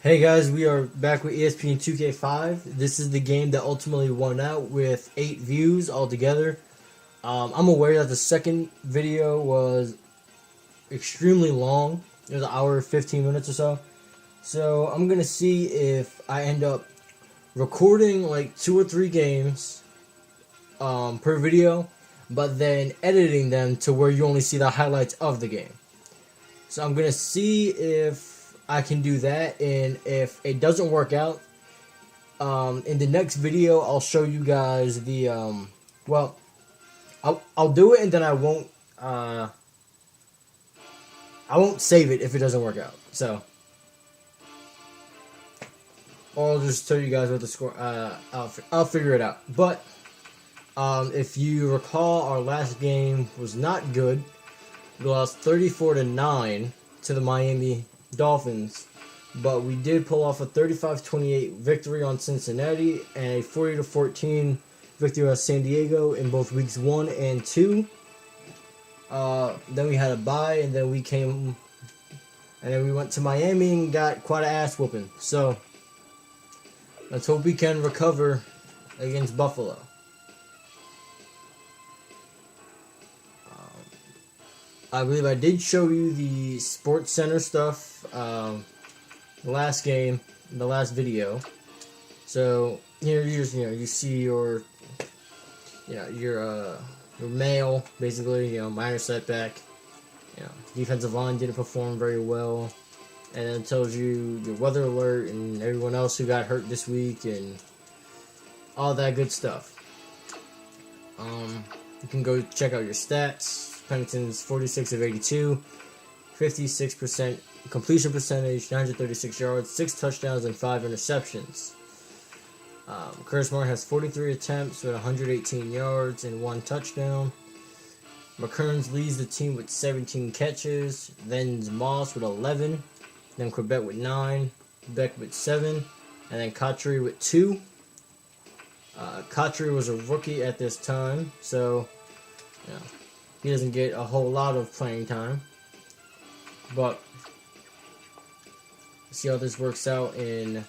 Hey guys, we are back with ESPN 2K5. This is the game that ultimately won out with 8 views altogether. I'm aware that the second video was extremely long. It was an hour 15 minutes or so. So I'm going to see if I end up recording like 2 or 3 games per video, but then editing them to where you only see the highlights of the game. So I'm going to see if I can do that, and if it doesn't work out, in the next video I'll show you guys the well, I'll do it, and then I won't save it if it doesn't work out. So I'll just tell you guys what the score. I'll figure it out. But if you recall, our last game was not good. We lost 34-9 to the Miami Dolphins, but we did pull off a 35-28 victory on Cincinnati and a 40-14 victory on San Diego in both weeks 1 and 2. Then we had a bye, and then we went to Miami and got quite an ass whooping. So let's hope we can recover against Buffalo. I believe I did show you the Sports Center stuff the last game, the last video. So here you see your mail, basically, minor setback. Defensive line didn't perform very well, and it tells you your weather alert and everyone else who got hurt this week and all that good stuff. You can go check out your stats. Pennington's 46 of 82, 56% completion percentage, 936 yards, 6 touchdowns, and 5 interceptions. Curtis Moore has 43 attempts with 118 yards and 1 touchdown. McKerns leads the team with 17 catches, then Moss with 11, then Quebec with 9, Beck with 7, and then Cotry with 2. Cotry was a rookie at this time, so he doesn't get a whole lot of playing time. But see how this works out in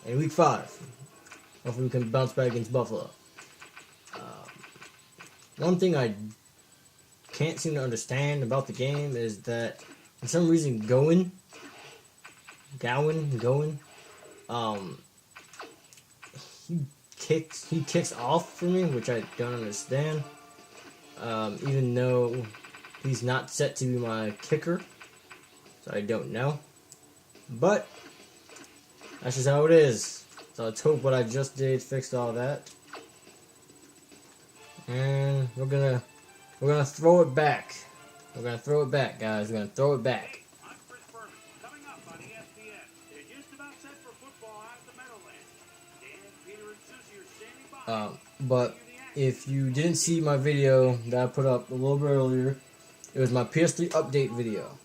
week 5. Hopefully we can bounce back against Buffalo. One thing I can't seem to understand about the game is that for some reason Gowan, he kicks off for me, which I don't understand. Even though he's not set to be my kicker, so I don't know. But that's just how it is. So let's hope what I just did fixed all that. And we're gonna throw it back. We're gonna throw it back, guys. We're gonna throw it back. Coming up on ESPN. They're just about set for football out of the Meadowlands. Dan, Peter, and Susie are standing by. But if you didn't see my video that I put up a little bit earlier, it was my PS3 update video,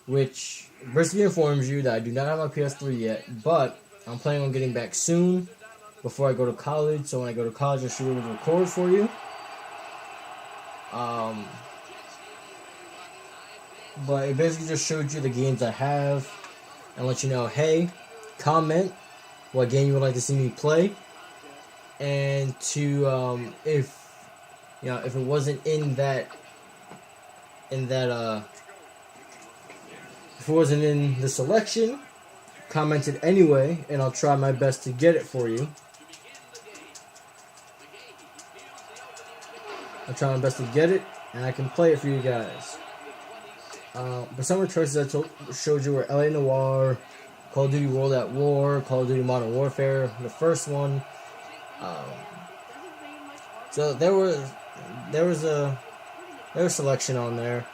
which basically informs you that I do not have my PS3 yet, but I'm planning on getting back soon before I go to college. So when I go to college, I should be able to record for you. But it basically just showed you the games I have and let you know, hey, comment what game you would like to see me play, and to if it wasn't if it wasn't in the selection, comment it anyway, and I'll try my best to get it for you. I'll try my best to get it, and I can play it for you guys. But some of the choices I showed you were LA Noire, Call of Duty World at War, Call of Duty Modern Warfare, the first one. So there was a selection on there.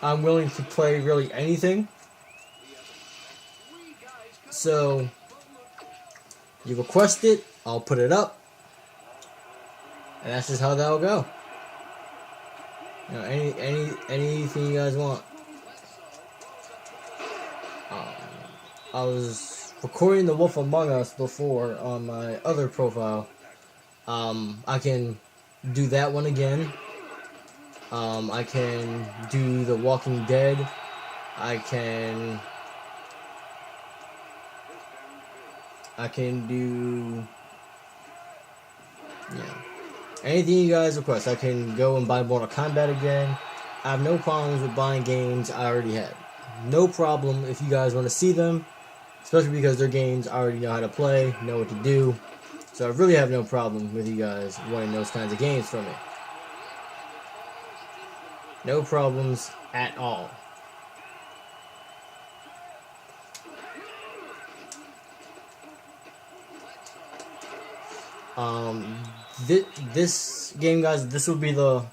I'm willing to play really anything. So you request it, I'll put it up, and that's just how that'll go. Anything you guys want. I was recording The Wolf Among Us before on my other profile. I can do that one again. I can do The Walking Dead. I can do, anything you guys request. I can go and buy Mortal Kombat again. I have no problems with buying games I already had. No problem if you guys want to see them, especially because they're games I already know how to play, know what to do. So I really have no problem with you guys wanting those kinds of games from me. No problems at all. This game, guys, this will be the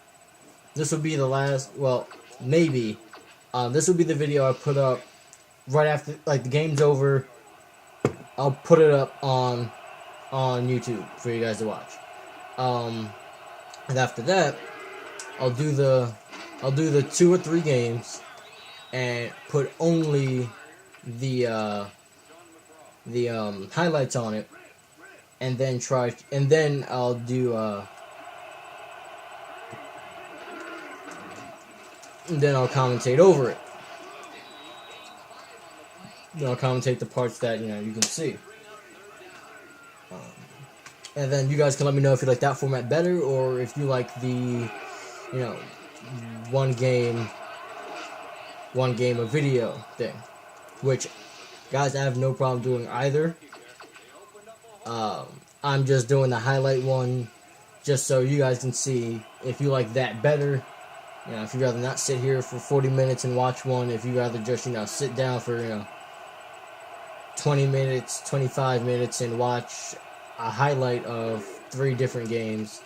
last. Well, maybe. This will be the video I put up right after, like, the game's over. I'll put it up on YouTube for you guys to watch. And after that, I'll do the 2 or 3 games and put only the highlights on it, and then I'll do and then I'll commentate over it. Then I'll commentate the parts that you can see. And then you guys can let me know if you like that format better, or if you like the, one game a video thing. Which, guys, I have no problem doing either. I'm just doing the highlight one, just so you guys can see if you like that better. If you'd rather not sit here for 40 minutes and watch one, if you'd rather just, sit down for, 20 minutes, 25 minutes and watch a highlight of 3 different games,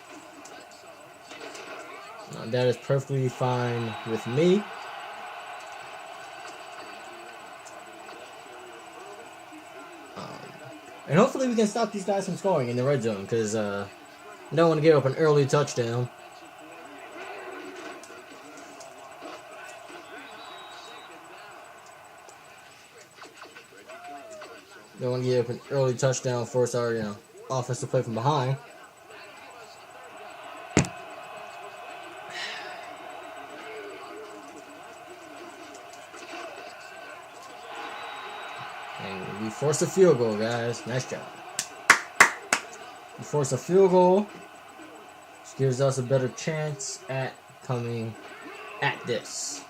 that is perfectly fine with me. And hopefully we can stop these guys from scoring in the red zone, because I don't want to give up an early touchdown. Don't want to give up an early touchdown, force our offense to play from behind. And we force a field goal, guys. Nice job. We force a field goal, which gives us a better chance at coming at this.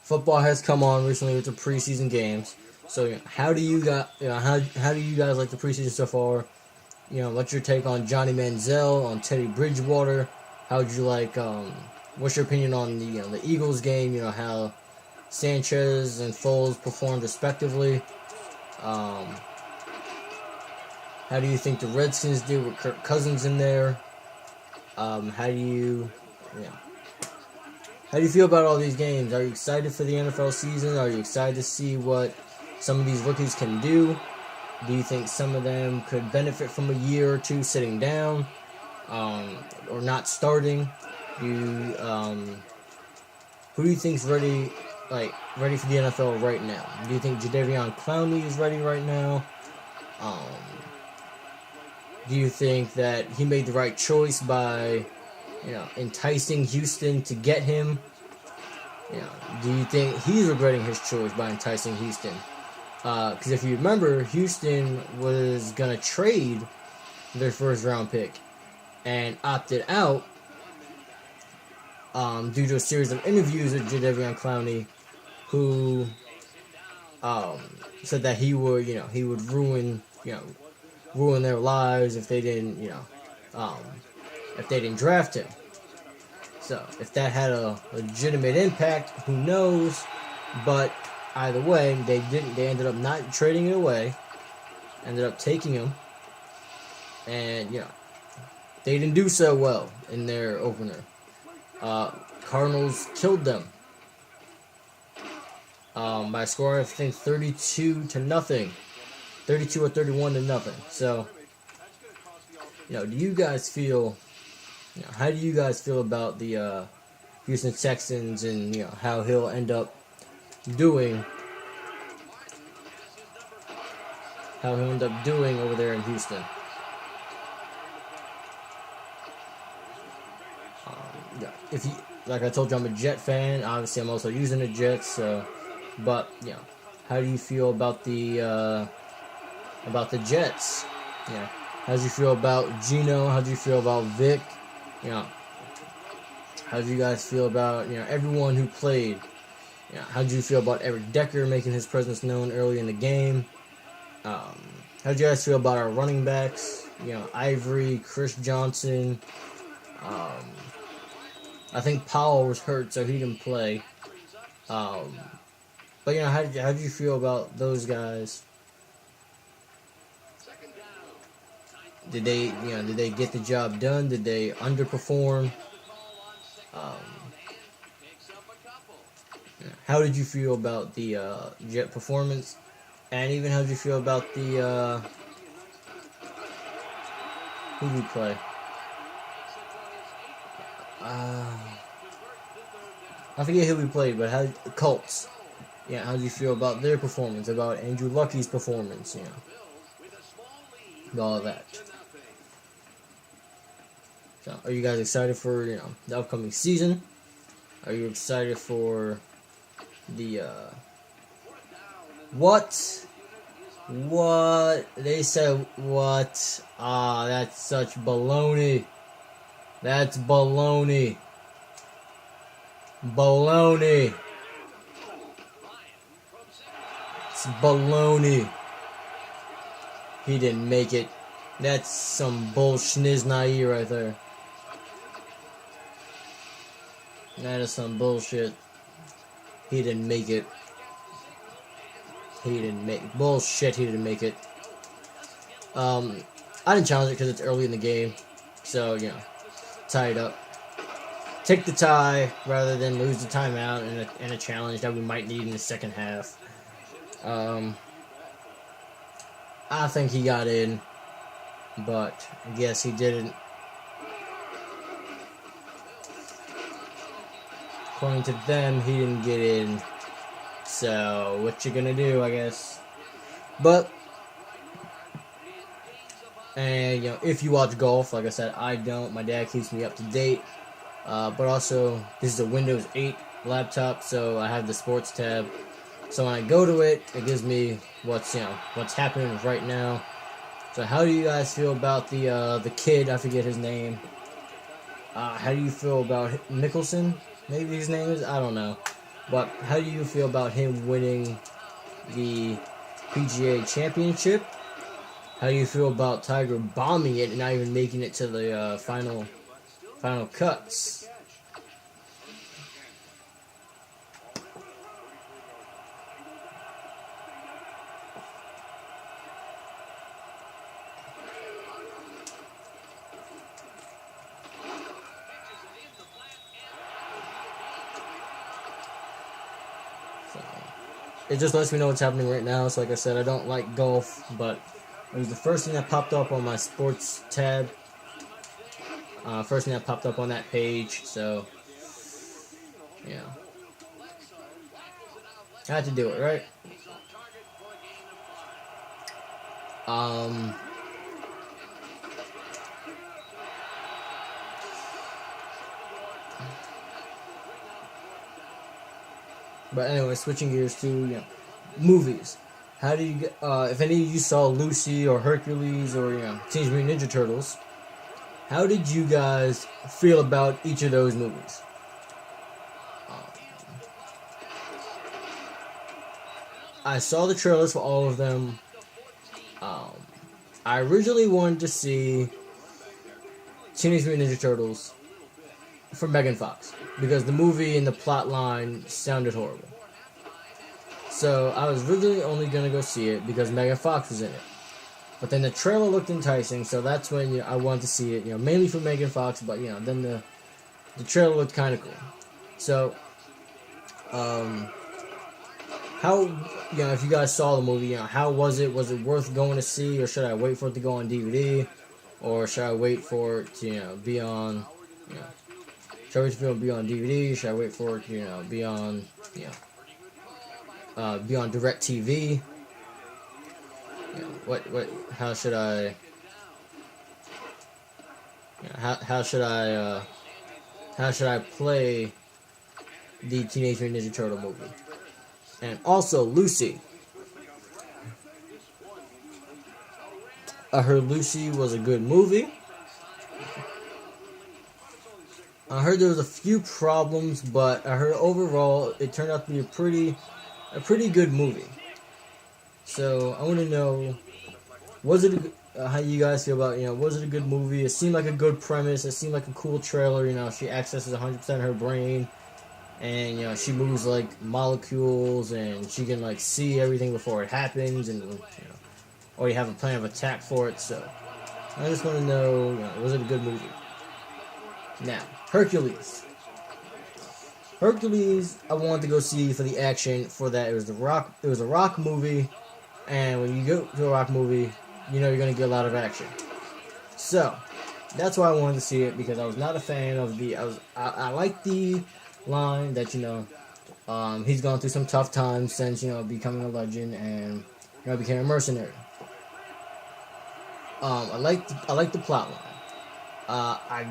Football has come on recently with the preseason games. So how do you guys like the preseason so far? What's your take on Johnny Manziel, on Teddy Bridgewater? How would you like? What's your opinion on the Eagles game? How Sanchez and Foles performed respectively. How do you think the Redskins did with Kirk Cousins in there? How do you feel about all these games? Are you excited for the NFL season? Are you excited to see what some of these rookies can do? Do you think some of them could benefit from a year or two sitting down, or not starting? Who do you think's ready for the NFL right now? Do you think Jadeveon Clowney is ready right now? Do you think that he made the right choice by enticing Houston to get him? Do you think he's regretting his choice by enticing Houston? Because if you remember, Houston was going to trade their first round pick and opted out due to a series of interviews with Jadeveon Clowney, who said that he would ruin their lives if they didn't draft him. So if that had a legitimate impact, who knows? But either way, they didn't. They ended up not trading it away. Ended up taking him, and they didn't do so well in their opener. Cardinals killed them by a score, I think 32-0, 32 or 31-0. So, do you guys feel? How do you guys feel about the Houston Texans and how he'll end up doing? How he'll end up doing over there in Houston? yeah, if you, like I told you, I'm a Jet fan. Obviously, I'm also using the Jets. So, but how do you feel about the Jets? Yeah, how do you feel about Gino? How do you feel about Vic? You know, how do you guys feel about everyone who played? How do you feel about Eric Decker making his presence known early in the game? Um, how do you guys feel about our running backs? Ivory, Chris Johnson. Um, I think Powell was hurt, so he didn't play. Um, but how do you feel about those guys? Did they get the job done? Did they underperform? Um, how did you feel about the Jet performance? And even how did you feel about the who did we play? Uh, I forget who we played, but how Colts. How did you feel about their performance? About Andrew Lucky's performance? All of that. So, are you guys excited for the upcoming season? Are you excited for the what? What they said? What? Ah, that's such baloney. That's baloney. Baloney. It's baloney. He didn't make it. That's some bullshniznai right there. That is some bullshit. He didn't make it. He didn't make it. Bullshit, he didn't make it. I didn't challenge it because it's early in the game. So, tie it up. Take the tie rather than lose the timeout in a challenge that we might need in the second half. I think he got in, but I guess he didn't. According to them, he didn't get in. So, what you gonna do, I guess? But, and, if you watch golf, like I said, I don't. My dad keeps me up to date. But also, this is a Windows 8 laptop, so I have the sports tab. So when I go to it, it gives me what's happening right now. So how do you guys feel about the kid? I forget his name. How do you feel about Mickelson? Maybe his name is. I don't know. But how do you feel about him winning the PGA Championship? How do you feel about Tiger bombing it and not even making it to the final cuts? It just lets me know what's happening right now. So like I said, I don't like golf, but it was the first thing that popped up on my sports tab. First thing that popped up on that page. So, I had to do it, right? But anyway, switching gears to movies. How do you get? If any of you saw Lucy or Hercules or Teenage Mutant Ninja Turtles, how did you guys feel about each of those movies? I saw the trailers for all of them. I originally wanted to see Teenage Mutant Ninja Turtles for Megan Fox because the movie and the plot line sounded horrible. So I was originally only gonna go see it because Megan Fox was in it. But then the trailer looked enticing, so that's when I wanted to see it. Mainly for Megan Fox, but then the trailer looked kind of cool. So, how if you guys saw the movie, how was it? Was it worth going to see, or should I wait for it to go on DVD, or should I wait for it to be on? Should I wait for it to be on DVD? Should I wait for it to be on be on Direct TV? What? How should I? How should I how should I play the Teenage Mutant Ninja Turtle movie. And also Lucy. I heard Lucy was a good movie. I heard there was a few problems, but I heard overall it turned out to be a pretty good movie. So I want to know, was it how you guys feel about, was it a good movie? It seemed like a good premise. It seemed like a cool trailer. She accesses 100% of her brain, and she moves like molecules, and she can like see everything before it happens, and or you have a plan of attack for it. So I just want to know, was it a good movie? Now, Hercules. Hercules, I wanted to go see for the action. For that, it was a rock movie, and when you go to a rock movie, you're gonna get a lot of action. So that's why I wanted to see it, because I was not a fan of I like the line that he's gone through some tough times since becoming a legend and became a mercenary. I like the plot line. I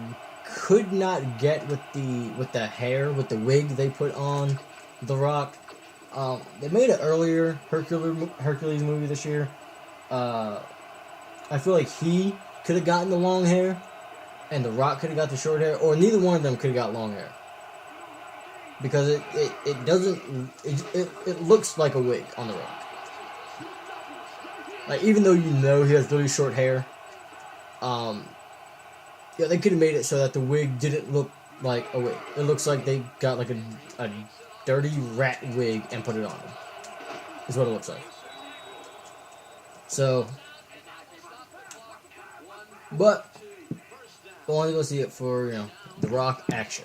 could not get with the hair, with the wig they put on The Rock. They made an earlier Hercules movie this year. I feel like he could have gotten the long hair, and The Rock could have got the short hair, or neither one of them could have got long hair. Because it doesn't, it looks like a wig on The Rock. Like, even though he has really short hair, they could have made it so that the wig didn't look like a wig. It looks like they got like a dirty rat wig and put it on him. Is what it looks like. So, but I want to go see it for The Rock action.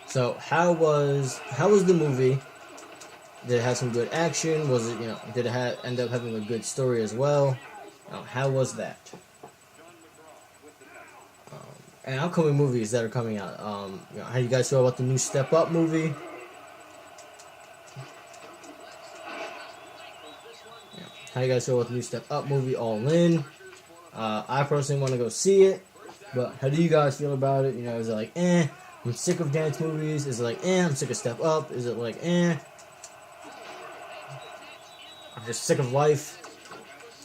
So how was the movie? Did it have some good action? Was it did it end up having a good story as well? How was that? And upcoming movies that are coming out. How you guys feel about the new Step Up movie? How you guys feel about the new Step Up movie, All In? I personally want to go see it, but how do you guys feel about it? Is it like, I'm sick of dance movies? Is it like, I'm sick of Step Up? Is it like, I'm just sick of life?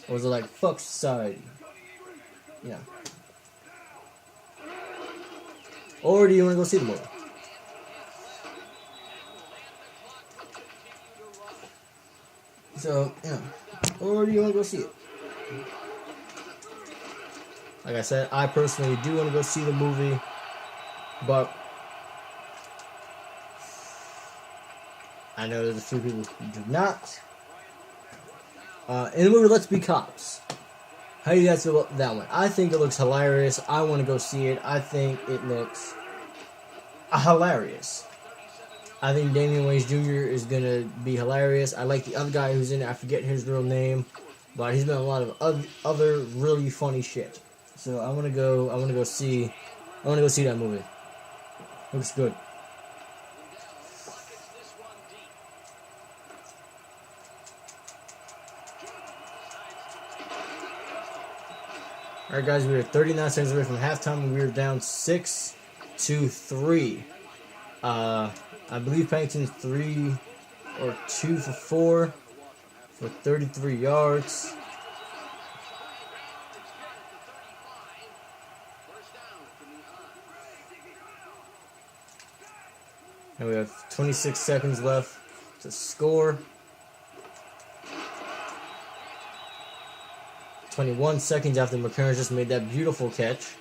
Or is it like, fuck society? Or do you want to go see the movie? So, or do you want to go see it? Like I said, I personally do want to go see the movie, but I know there's a few people who do not. In the movie Let's Be Cops, how do you guys feel about that one? I think it looks hilarious. I want to go see it. I think it looks hilarious. I think Damian Wayans Jr. is going to be hilarious. I like the other guy who's in it. I forget his real name, but he's been in a lot of other really funny shit. So I want to go see that movie. Looks good. Alright guys, we are 39 seconds away from halftime and we are down 6-3. I believe Pennington's 3 or 2 for 4 for 33 yards. And we have 26 seconds left to score. 21 seconds after McCarron just made that beautiful catch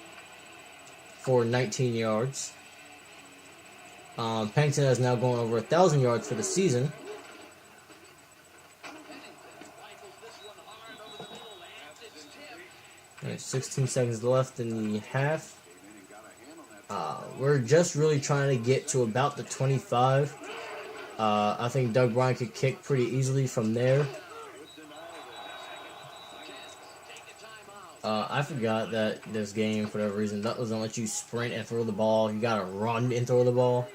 for 19 yards. Pennington has now gone over 1,000 yards for the season. Right, 16 seconds left in the half. We're just really trying to get to about the 25. I think Doug Bryan could kick pretty easily from there. I forgot that this game, for whatever reason, doesn't let you sprint and throw the ball. You gotta run and throw the ball.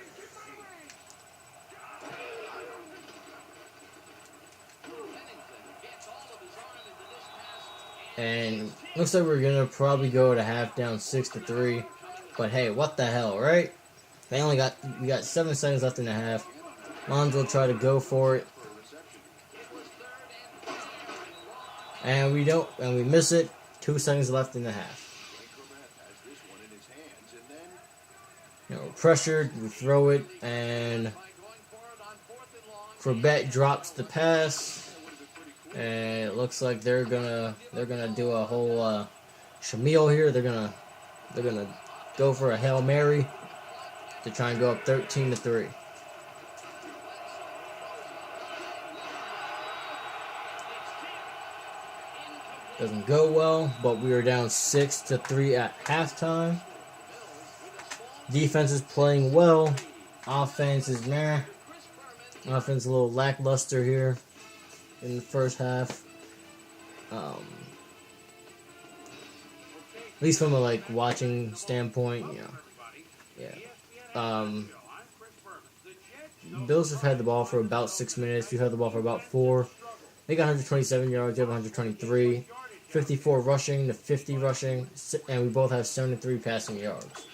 And looks like we're gonna probably go to half down 6-3. But hey, what the hell, right? We got 7 seconds left in the half. Lonzo tried to go for it. And we don't, and we miss it. 2 seconds left in the half. You know, we're pressured, we throw it, and Corbett drops the pass. And it looks like they're gonna do a whole Shamil here. They're gonna go for a Hail Mary to try and go up 13-3. Doesn't go well, but we are down 6-3 at halftime. Defense is playing well. Offense is meh. Offense a little lackluster here in the first half. At least from a watching standpoint, yeah. Bills have had the ball for about 6 minutes. We've had the ball for about 4. They got 127 yards. They have 123. 54 rushing to 50 rushing, and we both have 73 passing yards.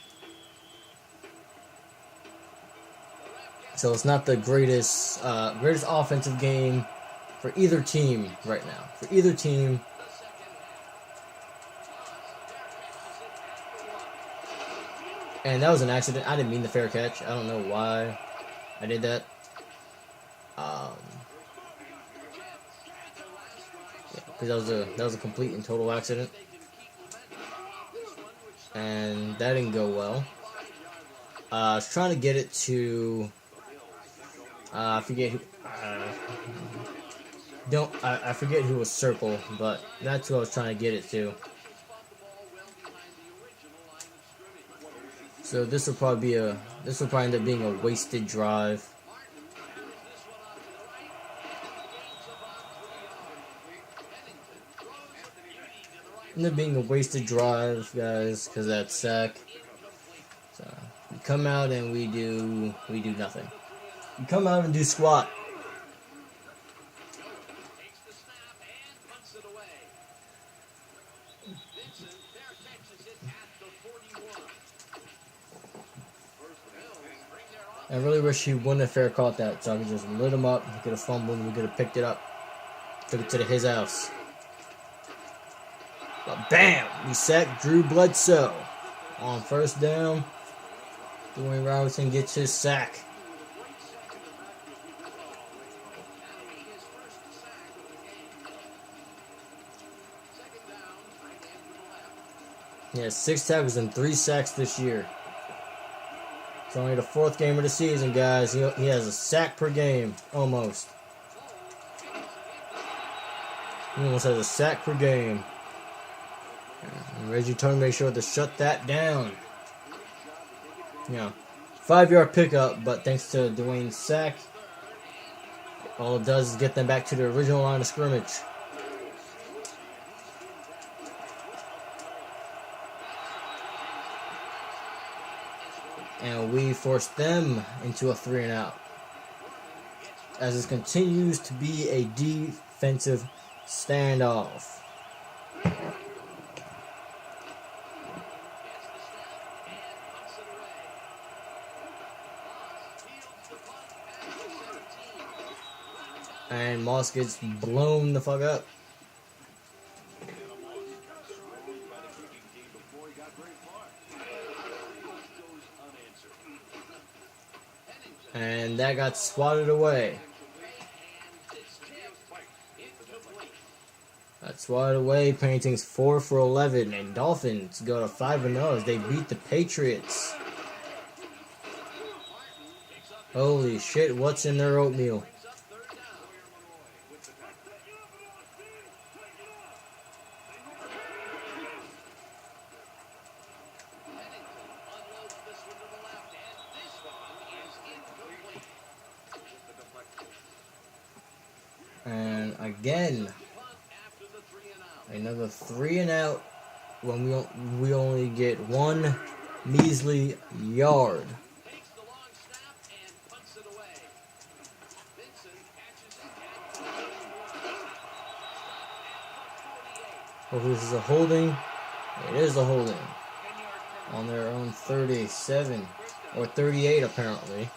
So it's not the greatest offensive game for either team right now. For either team. And that was an accident. I didn't mean the fair catch. I don't know why I did that. Because that was a complete and total accident. And that didn't go well. I was trying to get it to I forget who I forget who was circle, but that's who I was trying to get it to. So this will probably end up being a wasted drive. End up being a wasted drive, guys, because that sack. So we come out and we do nothing. We come out and do squat. I really wish he wouldn't have fair caught that, so I could just lit him up. He could have fumbled and we could have picked it up. Took it to his house. But bam! We sacked Drew Bledsoe. On first down, Dwayne Robinson gets his sack. He has 6 tackles and 3 sacks this year. It's only the 4th game of the season, guys. He has a sack per game, almost. He almost has a sack per game. And Reggie told me to make sure to shut that down. 5-yard pickup, but thanks to Dwayne's sack, all it does is get them back to the original line of scrimmage. And we force them into a 3-and-out. As this continues to be a defensive standoff. And Moss gets blown the fuck up. And that got swatted away. Got swatted away. Painting's 4 for 11. And Dolphins go to 5-0 as they beat the Patriots. Holy shit, what's in their oatmeal? And again, another 3-and-out when we only get 1 measly yard. Hopefully this is a holding. It is a holding on their own 37. Or 38, apparently.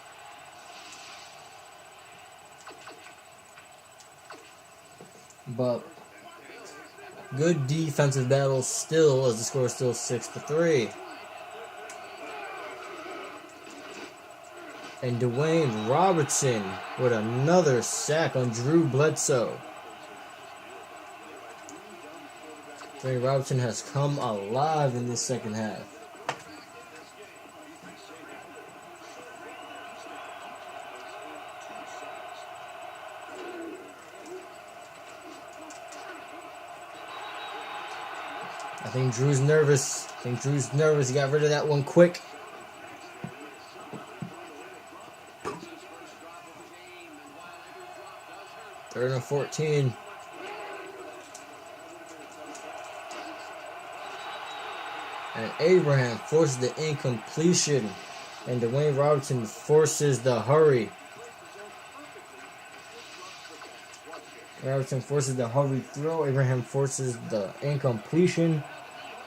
But good defensive battle still, as the score is still 6-3. And Dwayne Robertson with another sack on Drew Bledsoe. Dwayne Robertson has come alive in this second half. I think Drew's nervous. He got rid of that one quick. Third and 14. And Abraham forces the incompletion. And Dwayne Robertson forces the hurry. Robertson forces the hurry throw. Abraham forces the incompletion.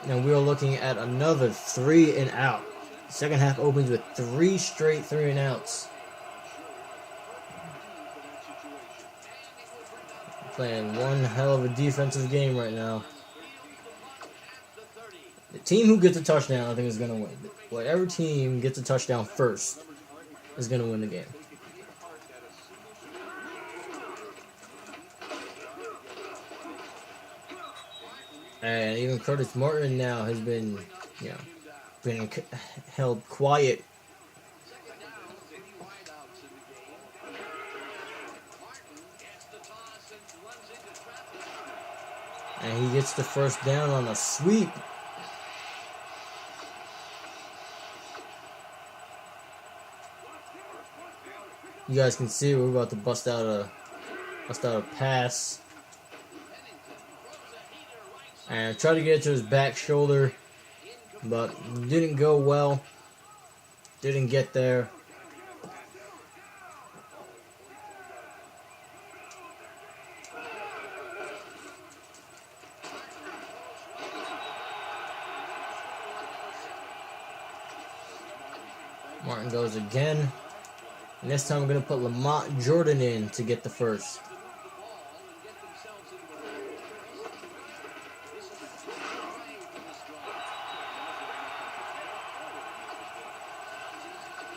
And we are looking at another 3 and out. Second half opens with 3 straight 3 and outs. Playing one hell of a defensive game right now. The team who gets a touchdown, I think, is going to win. Whatever team gets a touchdown first is going to win the game. And even Curtis Martin now has been, been held quiet. And he gets the first down on a sweep. You guys can see we're about to bust out a pass. And tried to get it to his back shoulder, but didn't go well. Didn't get there. Martin goes again. And this time we're going to put Lamont Jordan in to get the first.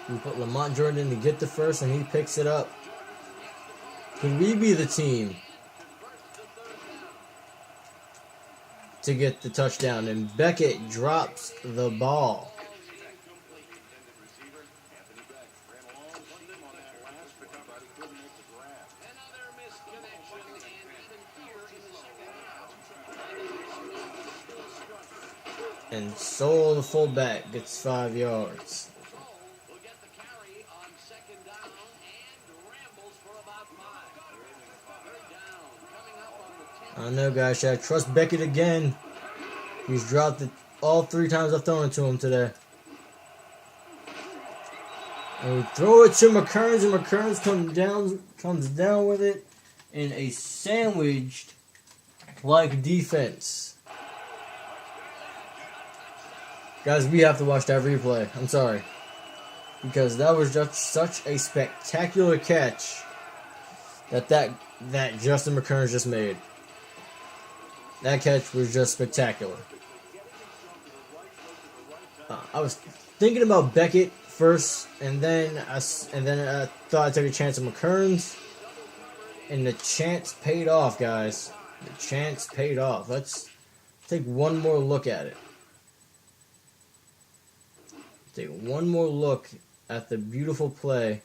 We put Lamont Jordan to get the first, and he picks it up. Could we be the team to get the touchdown? And Beckett drops the ball. And Soul, the fullback, gets 5 yards. I don't know, guys. Should I trust Beckett again? He's dropped it all 3 times I've thrown it to him today. And we throw it to McKerns, and McKerns comes down with it in a sandwiched-like defense. Guys, we have to watch that replay. I'm sorry. Because that was just such a spectacular catch that Justin McKerns just made. That catch was just spectacular. I was thinking about Beckett first, and then I thought I'd take a chance at McKerns, and the chance paid off, guys. The chance paid off. Let's take one more look at it. Take one more look at the beautiful play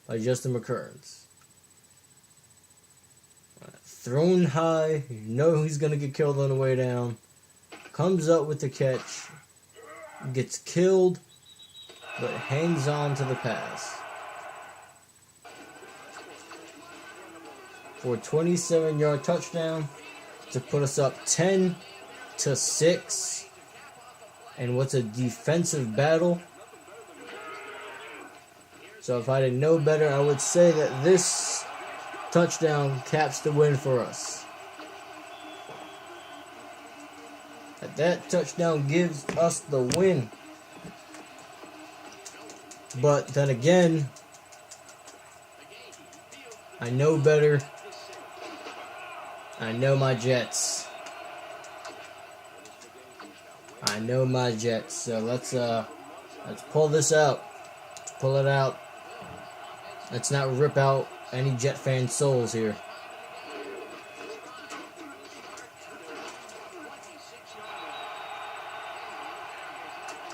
by Justin McKerns. Thrown high, you know he's going to get killed on the way down. Comes up with the catch. Gets killed, but hangs on to the pass. For a 27-yard touchdown to put us up 10-6. And what's a defensive battle? So if I didn't know better, I would say that this touchdown caps the win for us. That touchdown gives us the win. But then again, I know better. I know my Jets. I know my Jets. So let's pull this out. Let's pull it out. Let's not rip out any Jet fan souls here.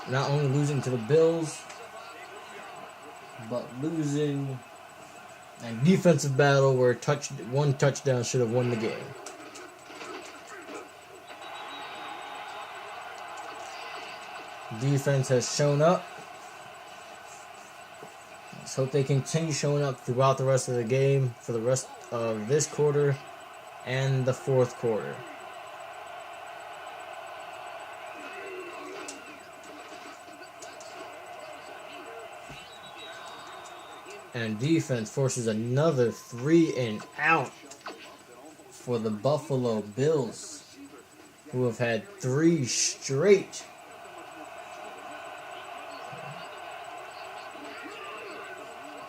Not only losing to the Bills, but losing a defensive battle where one touchdown should have won the game. Defense has shown up. Let's hope they continue showing up throughout the rest of the game for the rest of this quarter and the fourth quarter. And defense forces another 3 and out for the Buffalo Bills, who have had 3 straight.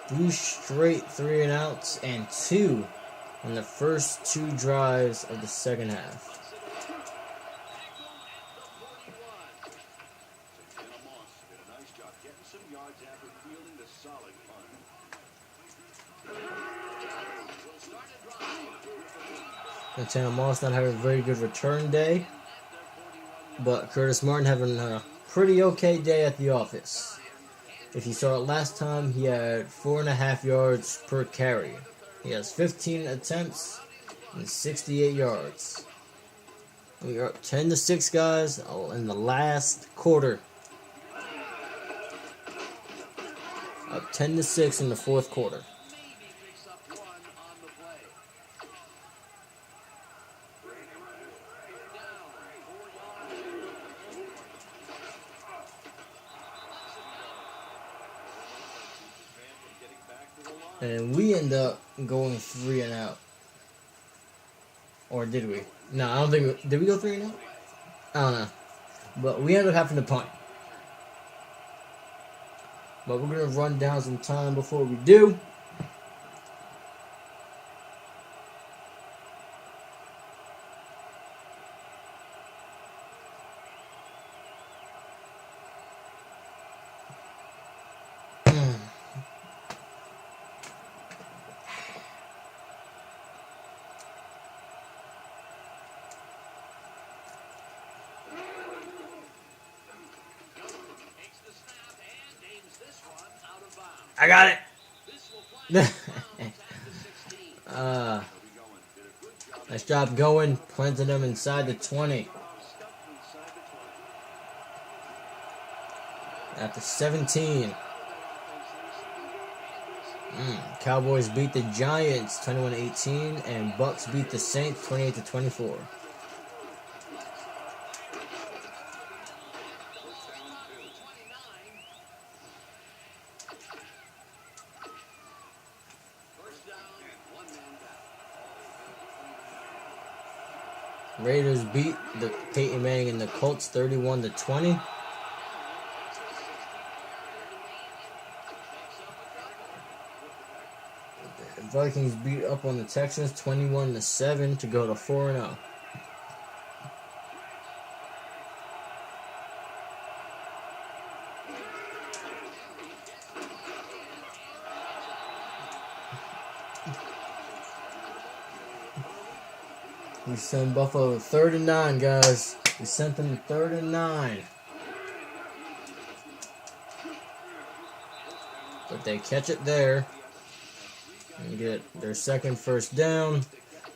Three straight 3 and outs and 2 on the first 2 drives of the second half. Santana Moss not having a very good return day, but Curtis Martin having a pretty okay day at the office. If you saw it last time, he had 4.5 yards per carry. He has 15 attempts and 68 yards. We are up 10-6, guys, in the last quarter. Up 10-6 in the fourth quarter. And we end up going 3 and out. Or did we? No, I don't think did we go 3 and out? I don't know. But we ended up having to punt. But we're going to run down some time before we do. I got it. Nice job going, planting them inside the 20. At the 17. Cowboys beat the Giants 21-18, and Bucks beat the Saints 28-24. Raiders beat the Peyton Manning and the Colts 31-20. The Vikings beat up on the Texans 21-7 to go to 4-0. We sent Buffalo 3rd and 9, guys. We sent them 3rd and 9. But they catch it there and get their second first down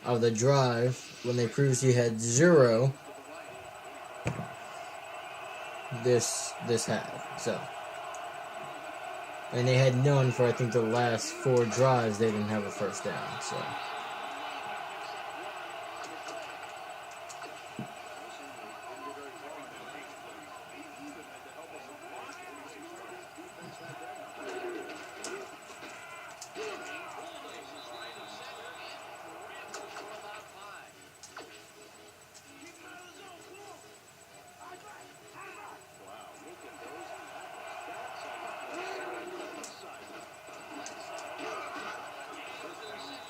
of the drive when they previously had 0 this half. So, and they had none for I think the last 4 drives. They didn't have a first down. So.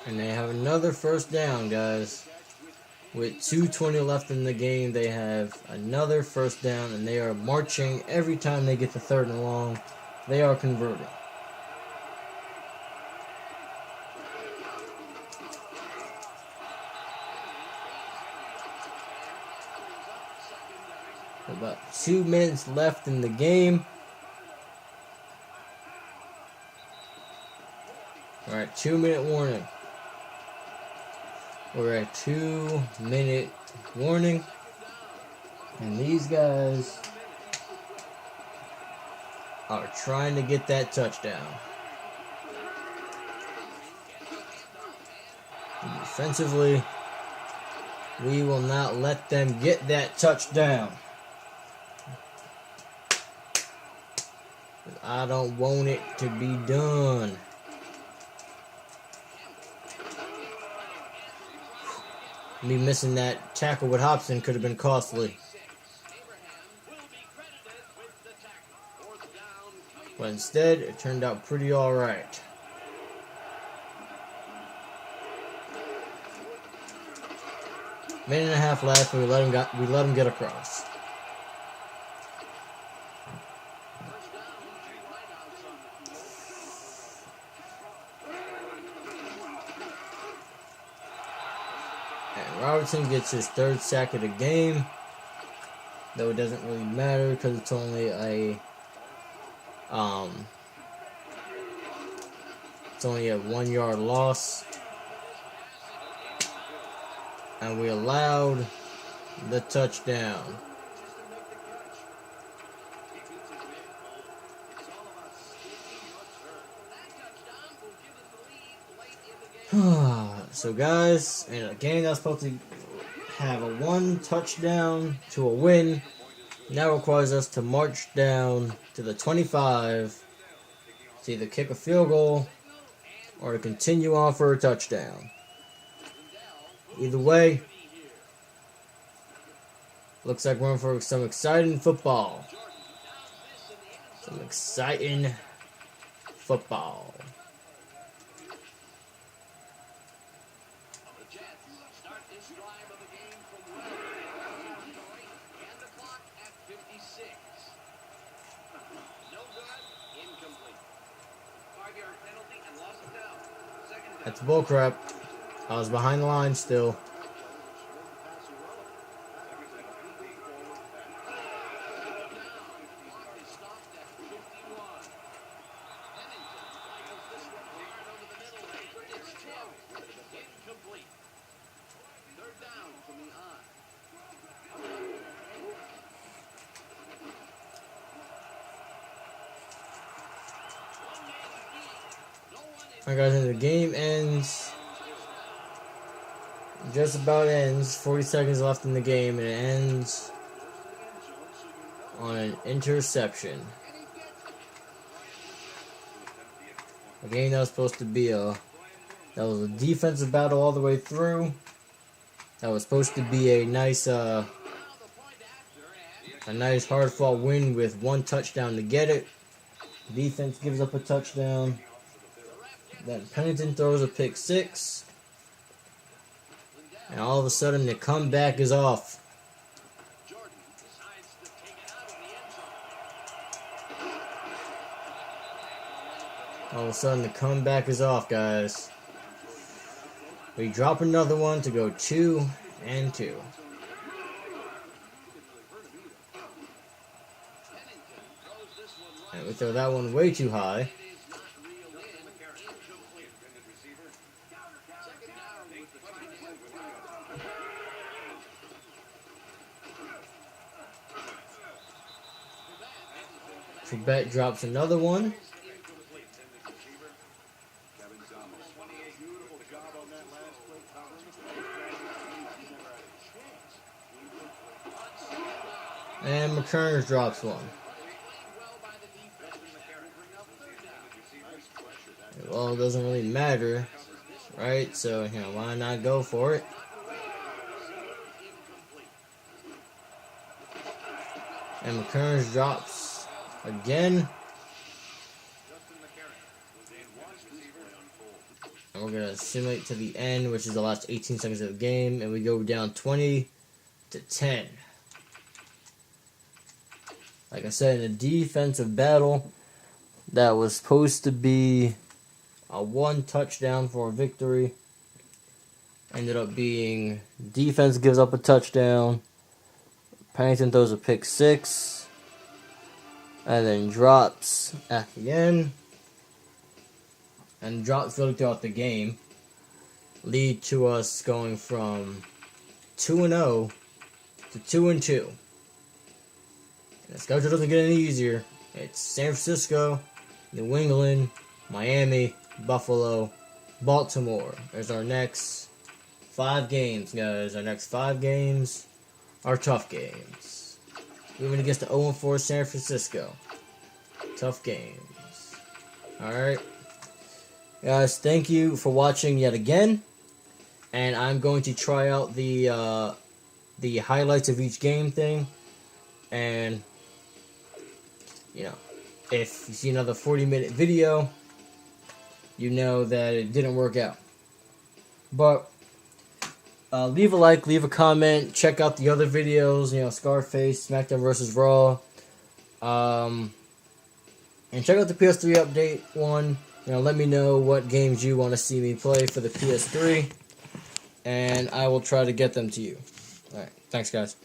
And they have another first down, guys. With 2:20 left in the game, they have another first down, and they are marching every time they get the 3rd and long. They are converting. About 2 minutes left in the game. Alright, 2-minute warning. We're at 2-minute warning. And these guys are trying to get that touchdown. Defensively, we will not let them get that touchdown. I don't want it to be done. Me missing that tackle with Hobson could have been costly. But instead, it turned out pretty alright. Minute and a half left, and we let him get across. And Robertson gets his 3rd sack of the game, though it doesn't really matter because it's only a 1-yard loss. And we allowed the touchdown. So guys, in a game that's supposed to have a 1 touchdown to a win, now requires us to march down to the 25 to either kick a field goal or to continue on for a touchdown. Either way, looks like we're in for some exciting football. Some exciting football. That's bullcrap. I was behind the line still. Alright guys, and the game ends. Just about ends. 40 seconds left in the game, and it ends on an interception. A game that was supposed to be that was a defensive battle all the way through. That was supposed to be a nice hard-fought win with 1 touchdown to get it. Defense gives up a touchdown. Then Pennington throws a pick 6. And all of a sudden the comeback is off. All of a sudden the comeback is off, guys. We drop another one to go 2-2. And we throw that one way too high. Trebek drops another one. And McKerner drops one. Well, it doesn't really matter, right? So, why not go for it? And McKerner drops again. And we're going to simulate to the end, which is the last 18 seconds of the game. And we go down 20-10. Like I said, in a defensive battle that was supposed to be a 1 touchdown for a victory, ended up being defense gives up a touchdown. Pennington throws a pick 6. And then drops at the end. And drops really throughout the game. Lead to us going from 2-0 to 2-2. And the schedule doesn't get any easier. It's San Francisco, New England, Miami, Buffalo, Baltimore. There's our next 5 games, guys. Our next 5 games are tough games. Even against the 0-4 San Francisco. Tough games. Alright. Guys, thank you for watching yet again. And I'm going to try out the highlights of each game thing. And, you know, if you see another 40-minute video, you know that it didn't work out. But leave a like, leave a comment, check out the other videos, you know, Scarface, SmackDown vs. Raw. And check out the PS3 update one. You know, let me know what games you want to see me play for the PS3. And I will try to get them to you. Alright, thanks guys.